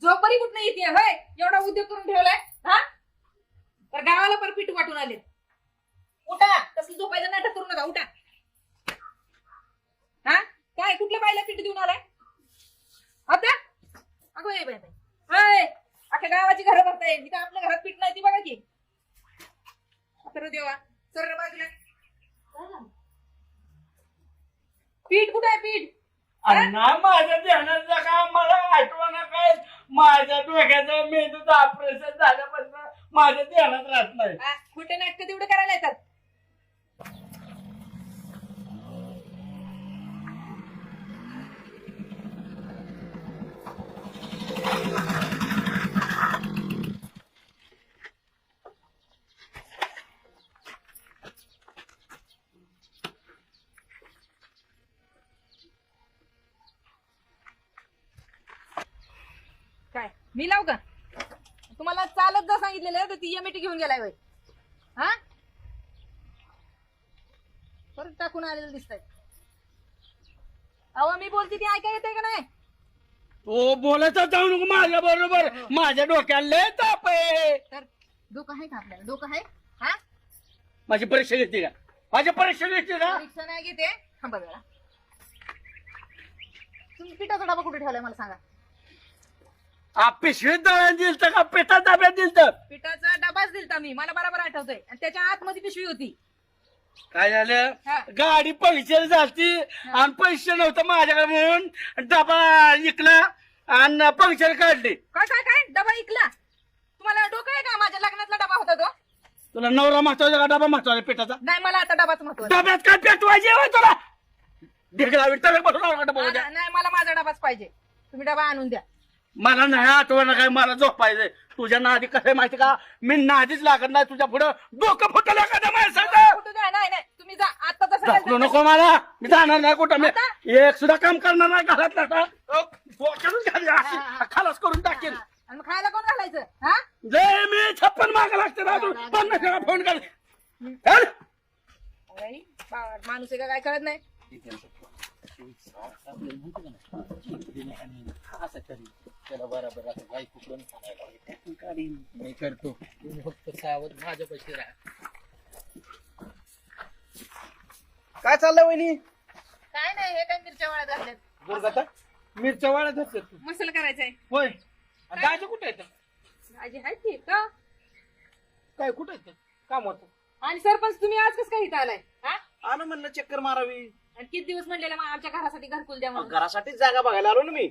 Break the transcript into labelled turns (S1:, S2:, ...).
S1: झोपरी कुठं येते होय? एवढा उद्योग करून ठेवलाय हा? तर गावाला पर पीठ वाटून आले. उठा, तसलं झोपायचं नाटक करू नका. उठा. हा काय कुठल्या बाईला पीठ देऊन आलाय आता? अगो ये बाई हाय, अख्या गावाची घरं भरताय, इथं आपल्या घरात पीठ नाही ती बघा की. तर देवा सर बाजूला पीठ कुठं आहे? पीठ
S2: अण्णा माझ्या ध्यानाचा का मला आठवण काय माझ्या डोक्याचं मेंदूचं ऑपरेशन झाल्यापासून माझ्या ध्यानात राहत नाही.
S1: खोटे नाटक तेवढं करायला येतात. काय मी लाव का? तुम्हाला चालत जा सांगितलेलं तर ती एमएटी घेऊन गेलाय वय. हा परत टाकून आलेलं दिसतंय. अहो मी बोलते ती ऐका येते का नाही?
S2: तो बोलायचा जाऊ नको माझ्या बरोबर. माझ्या डोक्याला लय ताप आहे.
S1: तर डोकं आहे का आपल्याला? डोकं आहे? हा
S2: माझी परीक्षा घेते का? माझी परीक्षा घेते का?
S1: परीक्षा नाही घेते. थांबा जरा. तुम्ही पिठाचा डबा कुठे ठेवलाय मला सांगा.
S2: पिशवीत दळण दिलत का पिठात डब्यात दिलत?
S1: पिठाचा डबाच दिलता मी, मला बरोबर आठवतोय. आणि त्याच्या आतमध्ये पिशवी होती.
S2: काय झालं?
S1: हा.
S2: गाडी पंक्चर झाली आणि पैसे नव्हतं माझ्याकडे म्हणून डबा इकला आणि पंक्चर काढली.
S1: काय काय काय डबा इकला? तुम्हाला डोकं आहे का? माझ्या लग्नातला डबा होता तो.
S2: तुला नवरा महत्वाचा का डबा महत्वाचा पिठाचा?
S1: नाही मला आता डबाच महत्वाचा.
S2: डब्यात काय पेटवायचे होय तुला? ढेकळावी टरक बसून आला डबा उद्या.
S1: नाही मला माझा डबाच पाहिजे. तुम्ही डबा आणून द्या.
S2: मला नाही आठवण काय मला झोपायचंय. तुझ्या नादी कसं आहे माहिती का? मी नादीच लागत नाही तुझ्या पुढं. डोकं फुटलं का माझ्यासारखं?
S1: कुठं द्या? नाही नाही तुम्ही जा आता.
S2: ढकलू नको मला. मी जाणार नाही कुठं. मी
S1: आता?
S2: एक सुद्धा काम करणार नाही घरात. खालास करून टाकेल.
S1: आणि मग खायला कोण घालायचं? हा
S2: जय मी 56 मागा लागते ना अजून 50 फोन कर. चल.
S1: अरे, माणूस आहे का काय कळत नाही.
S3: त्याला बरोबर आता गाय कुकडून मी करतो. तुम्ही फक्त सावध माझ्यापाशी राहा.
S2: काय चाललंय वहिनी?
S1: काय नाही हे काय मिरच्या वाळत घातल्यात.
S2: दुर्गाता मिरच्या वाळत असतात तू.
S1: मसाला करायचा आहे.
S2: होय. दाजी कुठे येतं?
S1: भाजी आहे ती का?
S2: काय कुठे येतं? काम होतं.
S1: आणि सरपंच तुम्ही आज कसं काय इथं आलाय? हा
S2: आलो म्हणलं चक्कर मारावी.
S1: आणि किती दिवस म्हणलेला मग आमच्या घरासाठी घरकुल द्या म्हणून.
S2: घरासाठीच जागा बघायला आलो ना मी.